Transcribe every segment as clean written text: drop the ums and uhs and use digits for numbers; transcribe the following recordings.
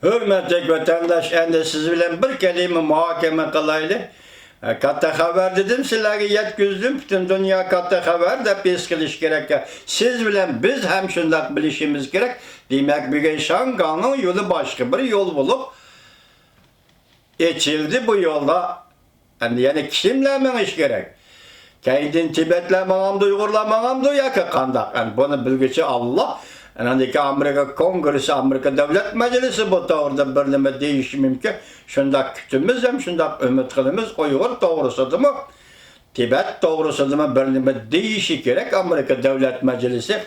Hürmetli vatandaş, endi siz bilen bir kelime muhakeme kılaylı. Katta haber dedim sizlerge yetküzdüm. Bütün dünya katta haber de biz kılış gerek. Siz bilen biz hem şundak bilişimiz gerek. Demek bugün Şangan'ın yolu başka bir yol bulup geçildi bu yolda. Yani kimlememiş gerek. Kendin Tibetlemağam, Uygurlamağam yakı kandak. Yani bunu bilgici Allah. Yani Amerika Kongresi, Amerika Devlet Meclisi bu tavrda birleme değişimim ki şundak kütümüz hem şundak ümit kılımız Uygur doğrusudur mu? Tibet doğrusudur mu? Birleme değişi gerek Amerika Devlet Meclisi.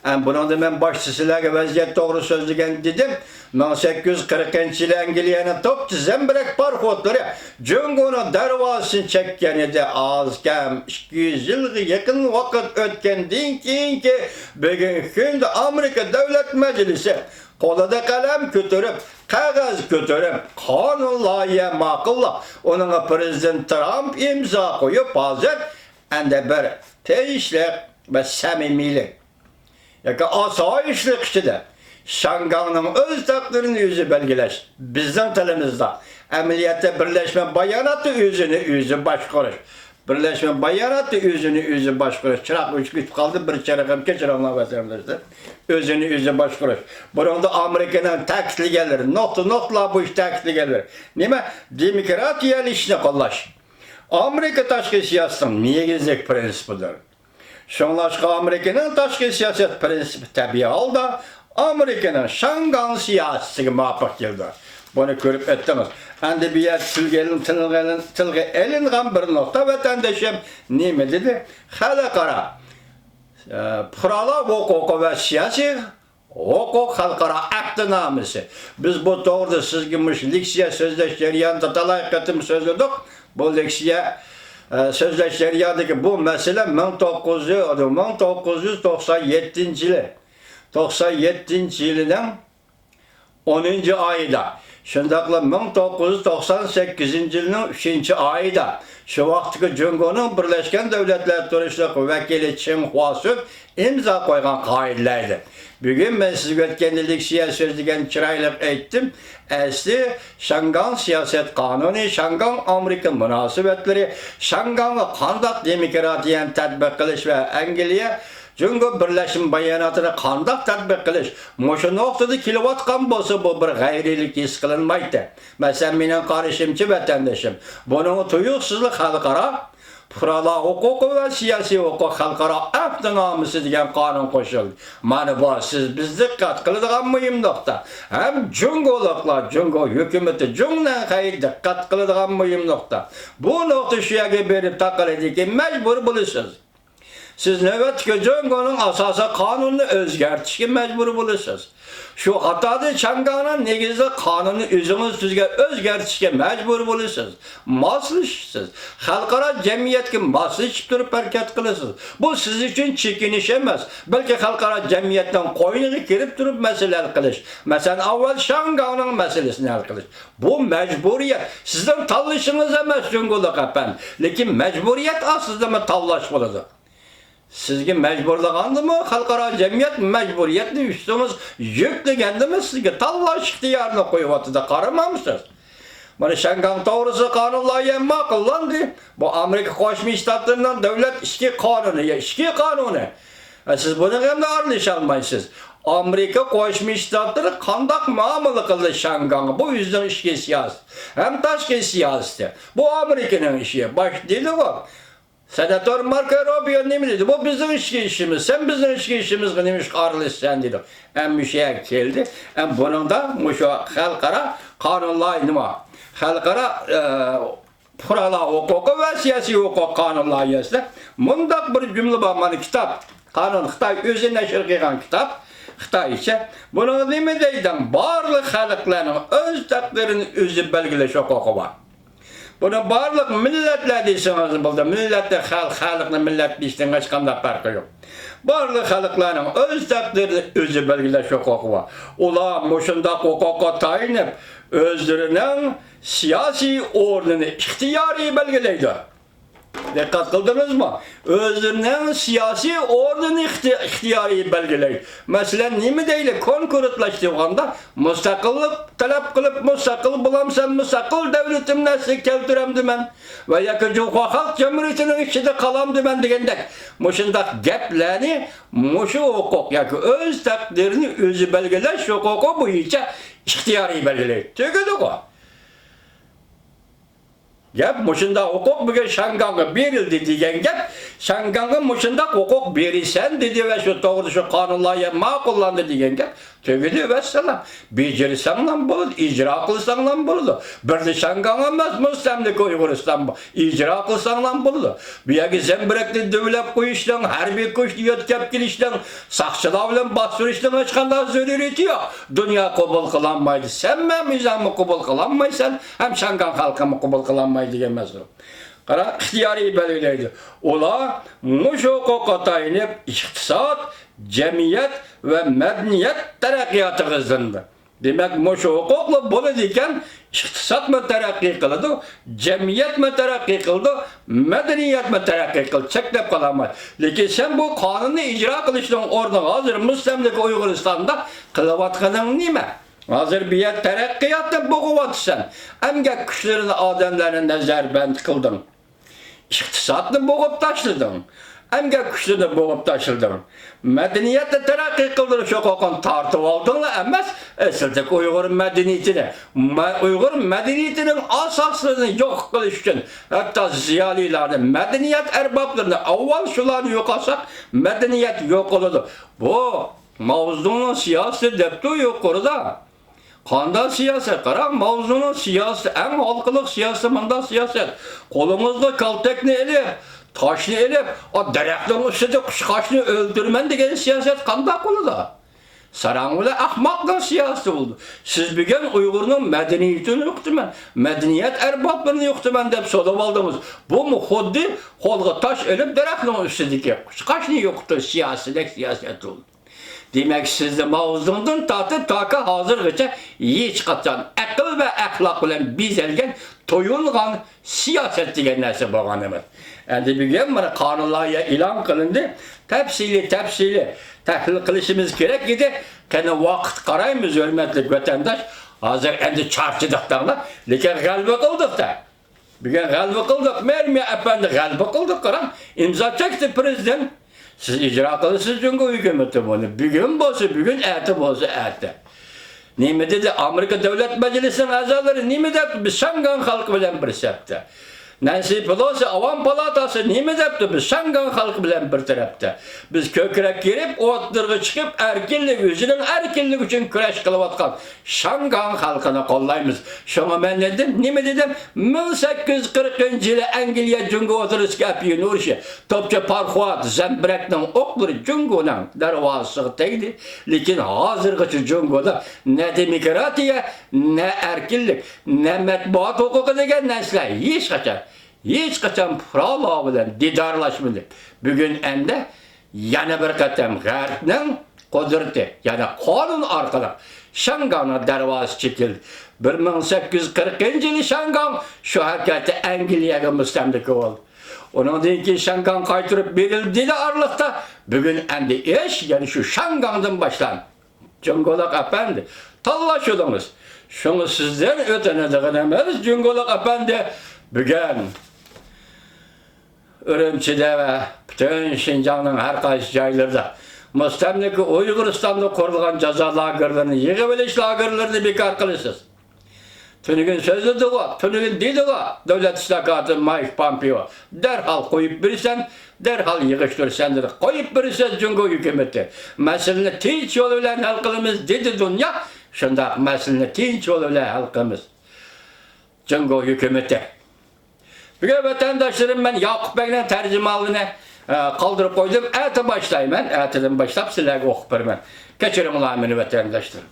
Yani bunun da ben başçısıyla vaziyet doğru sözlügen dedim. 1840 yılı Angliyan'a top dizem bırak parkotları. Cungo'nun darvasını çekken idi az kem 200 yıl yakın vakit ötkendiğin ki bugün günde Amerika Devlet Meclisi kolada kalem götürüp, kağıt götürüp, kanun layığa makılla onun Prezident Trump imza koyup hazır ende bir teyişlik ve samimilik. Yani asayişlik içinde Şangan'ın öz takdirini yüzü belgeleş. Bizden telimizde. Emniyette birleşme bayanatı yüzü başkuruş. Birleşme bayanatı yüzü başkuruş. Çırak üç güç kaldı bir çerekem geçir onlar vatandaşlar. Yüzü başkuruş. Burada Amerika'nın taksli gelir. Nokta bu iş taksli gelir. Nime? Demokratiya işine kollaş. Amerika taşkı siyasetin niye gizlik prensibidir? Şonlaşqa Amerika'nın taşkı siyaset prensibi tabi aldı. Amerika'nın Şangan siyaseti mapık geldi. Bunu görüp ettiniz. Endi bir yer tilge elingan bir nokta vatandaşım nime dedi? Halkara Pırala hukuku ve siyasi hukuk halkara aktinamisi. Biz bu doğruda sizgimiş Liksiya sözleşleri yanında talayıkatım sözledik. Bu Liksiya sözleşleri yanındaki bu mesele 1997 yılının 10. ayında. Şundakla 1998 yılının 3. ayında. Şu vaxtki Cungo'nun Birleşken Devletler Turistlik Vekili Çin Huasuk imza koygan kaidelerdi. Bugün ben size ötkenlilik siyaset degen çıraylık ettim. Esli Şangan siyaset kanunu, Şangan Amerika münasebetleri, Şangan'ı kandak demokratiyen tatbik kılış ve Angliya Cungo Birleşim bayanatını kandak tatbik kılış. Moşu noktada kilowatt kan bolsa bu bir gayrilik his kılınmaydı. Mesela benim kardeşimçi vatandaşım. Bunun tuyuksuzluk halkara Pırala hukuku ve siyasi hukuk halkara aktinamisi degen kanun koşuldu. Mana bu siz biz dikkat kılıdığan mühim nokta. Hem Cungoluklar, Cungo hükümeti Cung'dan hayır dikkat kılıdığan mühim nokta. Bu nokta şu yere berip takıl edildi mecbur bulursunuz. Siz nöbetki Cungo'nun asası kanunu özgertişki mecbur bulursunuz. Şu hatadı Şangan'ın negizde kanunu üzümüz sizge özgertişki mecbur bulursunuz. Maslışsınız. Halkara cemiyetki maslışıp durup hareket kılırsınız. Bu siz için çekiniş emez. Belki halkara cemiyetten koyunu girip durup mesele kılış. Mesela avval Şangan'ın meselesini kılış. Bu mecburiyet. Sizden tallışınız emez Cungoluk efendim. Lakin mecburiyet aslında mı tallaşmalıdır? Sizge mecburlığandı mı? Halkara cemiyet mecburiyetli üstünüz yüklegendi mi? Sizge tallaş ihtiyarını koyuvatı da karamamışsınız. Bana Şangan doğrusu kanunla makıllandı. Bu Amerika Koşmuş Ştatlarından devlet işki kanunu. Siz bunu hem de arlış almayısınız. Amerika Koşmuş Ştatları kandak muamele kıldı Şangan'ı. Bu yüzden işki siyasi. Hem taşki siyasi. Bu Amerika'nın işi. Baş değil o. Senatör Marco Rubio ne mi dedi? Bu bizim işimiz. Sen bizim işimiz neymiş karlı sen dedi. Hem bir şeye geldi. Hem bunun da muşu halkara kanunlayınma. Halkara pırala hukuku ve siyasi hukuk kanunlayısı. Mundak bir cümle bakmanı kitap. Kanun Xitay özü neşir kıygan kitap. Xitay ise bunun ne mi deyden? Barlık halkların öz takdirini özü belgeleş hukuku var. Bunu barlık milletler deyseniz buldu. Milletler halkla millet deyseniz hiç kandak farkı yok. Barlık halkların öz takdirini özü belgeleş hukuku var. Ulan muşunda hukuku tayinip özlerinin siyasi ordunu ihtiyari belgeleydi. Dikkat kıldınız mı? Özlerinin siyasi ordunu ihtiyari belgeleydi. Mesela nimi değil konkurutlaştığında müstakillik talep kılıp müstakil bulamsan müstakil devletim nesli keltirem demen. Ve yakıcı halk cumhuriyetinin içinde kalam demen degендek. Muşundak geplerini muşu hukuk yani öz takdirini özü belgeleş hukuku bu içe ihtiyari belgeleydi. Tüyüdü o. Gap muşunda hukuk bugün Şangang'a verildi diyen gap Şangang'a muşunda hukuk verirsen dedi ve şu doğru şu kanunlara makullandı diyen gap tövbe vesselam becerirsen lan bulur icra kılsan lan bulur bir de Şangang'a emez Müslimlik Uygurustan bu icra kılsan lan bulur bir yaki zembirekli dövlep koyuştan harbi koyuştu yotkep girişten sakçılar bilen bastırıştan açkanda zürüriyeti yok dünya kabul kılanmaydı sen mi mizamı kabul kılanmaysan hem Şangang halkı mı kabul kılanmaydı diyemez o. Kara ihtiyari belirleydi. Ola muş hukuka tayinip iktisat, cemiyet ve medeniyet terakkiyatı hızlandı. Demek muş hukukla bunu diken iktisat mı terakki kıldı, cemiyet mi terakki kıldı, medeniyet mi terakki kıldı. Çeklep kalamaz. Lakin sen bu kanunu icra kılıştan orada hazır Müslimlik Uyguristan'da kılıvatkının nime? Hazır bir yer terakkiyatta boğuvatı sen. Emge kuşlarını adamların nezarbend kıldın. İktisatını boğup taşladın. Emge kuşlarını boğup taşladın. Medeniyette terakki kıldın şu kokon tartıp aldın da emez. Esildeki Uygur'un medeniyetini. Uygur medeniyetinin asaslığını yok kılış için. Hatta ziyalilerini, medeniyet erbaplarını avval şularını yok alsak medeniyet yok olurdu. Bu mavzunun siyasi deptu yok orada. Kanda siyaset, kara mavzunun siyaset, en halkılık siyaset, manda siyaset. Kolumuzda kaltekni elip, taşını elip, o derekten üstüde kuşkaşını öldürmen degen siyaset kanda konuda. Sarangıla ahmakla siyaset oldu. Siz bugün Uygur'un medeniyetini yoktumen, medeniyet erbaplarını yoktumen deyip sorup aldınız. Bu mu hoddi, kolga taş elip derekten üstüdeki kuşkaşını yoktu siyaset oldu. Demek sizde mavzundan taka hazır gıça hiç katcan akıl ve ahlak bilen bizelgen toyulgan siyaset degen narsa bolgan emas. Endi bugün mana kanunlarga ilan kılındı. Tepsili tahlil kılışımız gerek idi. Kana vaqt qaraymiz hürmetli vatandaş. Hazır endi çarçıdıqdan lekin g'alaba qildik da. Bugün g'alaba qildik. Mermiye efendi g'alaba qildik qaram. İmza çekti prezident. Siz icra kılısınız çünkü hükümeti bunu. Bugün bolsa bugün, erti bolsa erti. Nime dedi Amerika Devlet Meclisi'nin azaları nime dedi biz Şanghan halkı bilen bir septe. Nancy Pelosi Avam Palatası nime dedi biz Şanghan halkı bilen bir tarafta. Biz kökrek girip otlarga çıkıp erkinlik yüzünün erkinlik için küreş kılıvatkan Şanghan halkını kollayımız. Şuna ben dedim nime dedim 1840 yılı Angliya Cungo oturuz kapıyı nurşi. Topça parhuat Zembrek'nin okları Cungo'nun darvası teydi. Lakin hazırgıcı Cungo'da ne demokratiya, ne erkinlik, ne metbuat hukuku degen nesle hiç kaçan prava bilen didarlaşmadı. Bugün ende yana bir katam G'arbning kudreti, yani kanun arkalı Şanghan'a darvası çekildi. 1840 yılı Şanghan şu hareketi Angliyaga müstemlika oldu. Ondan ki Şanghan kaytırıp verildi de aralıkta bugün endi iş yani şu Şanghan'dan başlan. Cungolak efendi tallaşıyordunuz. Şunu sizden ötenediğin emez Cungolak efendi bugün Ürümçi'de ve bütün Şincan'ın her kaysi yaylarda müstemlika Uyguristan'da kurulan ceza lagerlerini, yığıveliş lagerlerini bekar kılısız. Tünügün sözü de o, tünügün dili o, devlet istakatı Mike Pompeo. Derhal koyup birisen, derhal yığıştırırsan dedi. Koyup birisen Cungo hükümeti. Meselini tinç yoluyla halkımız dedi dünya, şunda meselini tinç yoluyla halkımız. Cungo hükümeti. Bugün vatandaşlarım ben Yakup Bey'le tercümalını kaldırıp koydum. Eti başlayayım ben. Etiden başlayıp sizlerle okup vermem. Geçirim ulan beni vatandaşlarım.